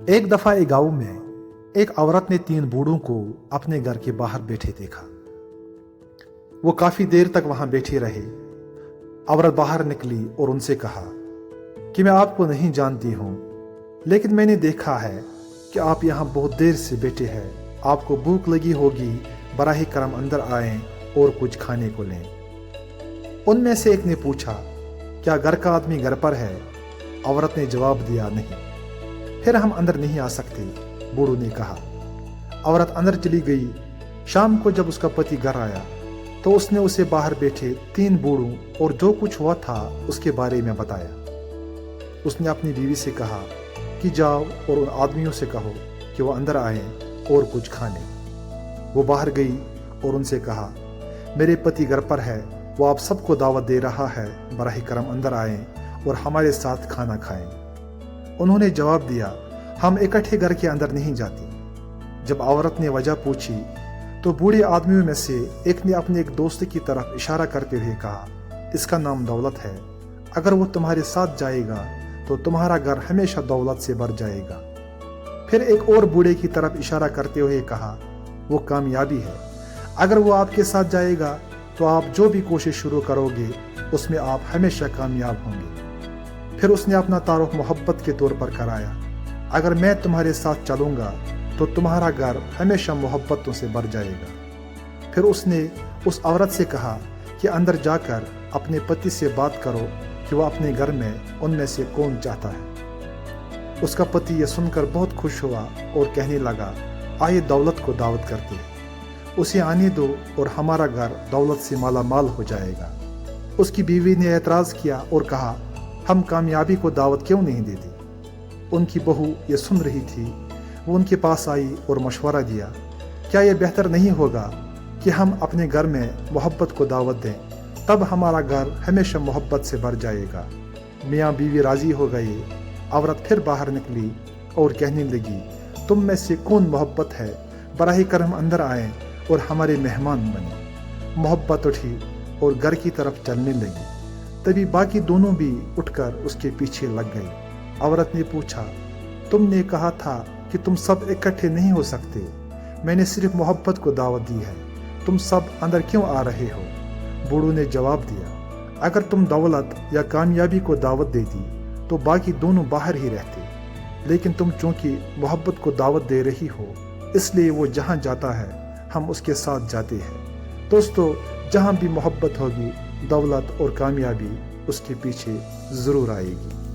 एक दफा एक गांव में एक औरत ने 3 बूढ़ों को अपने घर के बाहर बैठे देखा। वो काफी देर तक वहां बैठे रहे। औरत बाहर निकली और उनसे कहा कि मैं आपको नहीं जानती हूं, लेकिन मैंने देखा है कि आप यहाँ बहुत देर से बैठे हैं। आपको भूख लगी होगी, बराह करम अंदर आएं और कुछ खाने को लें। उनमें से एक ने पूछा, क्या घर का आदमी घर पर है? औरत ने जवाब दिया, नहीं। फिर हम अंदर नहीं आ सकते, बूढ़ों ने कहा। औरत अंदर चली गई। शाम को जब उसका पति घर आया तो उसने उसे बाहर बैठे 3 बूढ़ों और जो कुछ हुआ था उसके बारे में बताया। उसने अपनी बीवी से कहा कि जाओ और उन आदमियों से कहो कि वो अंदर आए और कुछ खा लें। वो बाहर गई और उनसे कहा, मेरे पति घर पर है, वो आप सबको दावत दे रहा है, बराह करम अंदर आएं और हमारे साथ खाना खाएं। उन्होंने जवाब दिया, हम इकट्ठे घर के अंदर नहीं जाती। जब औरत ने वजह पूछी तो बूढ़े आदमियों में से एक ने अपने एक दोस्त की तरफ इशारा करते हुए कहा, इसका नाम दौलत है। अगर वो तुम्हारे साथ जाएगा तो तुम्हारा घर हमेशा दौलत से भर जाएगा। फिर एक और बूढ़े की तरफ इशारा करते हुए कहा, वो कामयाबी है। अगर वो आपके साथ जाएगा तो आप जो भी कोशिश शुरू करोगे उसमें आप हमेशा कामयाब होंगे। फिर उसने अपना तारुफ मोहब्बत के तौर पर कराया, अगर मैं तुम्हारे साथ चलूंगा तो तुम्हारा घर हमेशा मोहब्बतों से भर जाएगा। फिर उसने उस औरत से कहा कि अंदर जाकर अपने पति से बात करो कि वह अपने घर में उनमें से कौन चाहता है। उसका पति यह सुनकर बहुत खुश हुआ और कहने लगा, आइए दौलत को दावत करते हैं, उसे आने दो और हमारा घर दौलत से माला माल हो जाएगा। उसकी बीवी ने एतराज़ किया और कहा, हम कामयाबी को दावत क्यों नहीं देती? उनकी बहू ये सुन रही थी। वो उनके पास आई और मशवरा दिया, क्या यह बेहतर नहीं होगा कि हम अपने घर में मोहब्बत को दावत दें, तब हमारा घर हमेशा मोहब्बत से भर जाएगा। मियाँ बीवी राजी हो गए। औरत फिर बाहर निकली और कहने लगी, तुम में से कौन मोहब्बत है, बराह करम अंदर आए और हमारे मेहमान बने। मोहब्बत उठी और घर की तरफ चलने लगी। तभी बाकी दोनों भी उठकर उसके पीछे लग गए। औरत ने पूछा, तुमने कहा था कि तुम सब इकट्ठे नहीं हो सकते, मैंने सिर्फ मोहब्बत को दावत दी है, तुम सब अंदर क्यों आ रहे हो? बूढ़ों ने जवाब दिया, अगर तुम दौलत या कामयाबी को दावत देती तो बाकी दोनों बाहर ही रहते, लेकिन तुम चूंकि मोहब्बत को दावत दे रही हो, इसलिए वो जहाँ जाता है हम उसके साथ जाते हैं। दोस्तों, जहाँ भी मोहब्बत होगी, दौलत और कामयाबी उसके पीछे ज़रूर आएगी।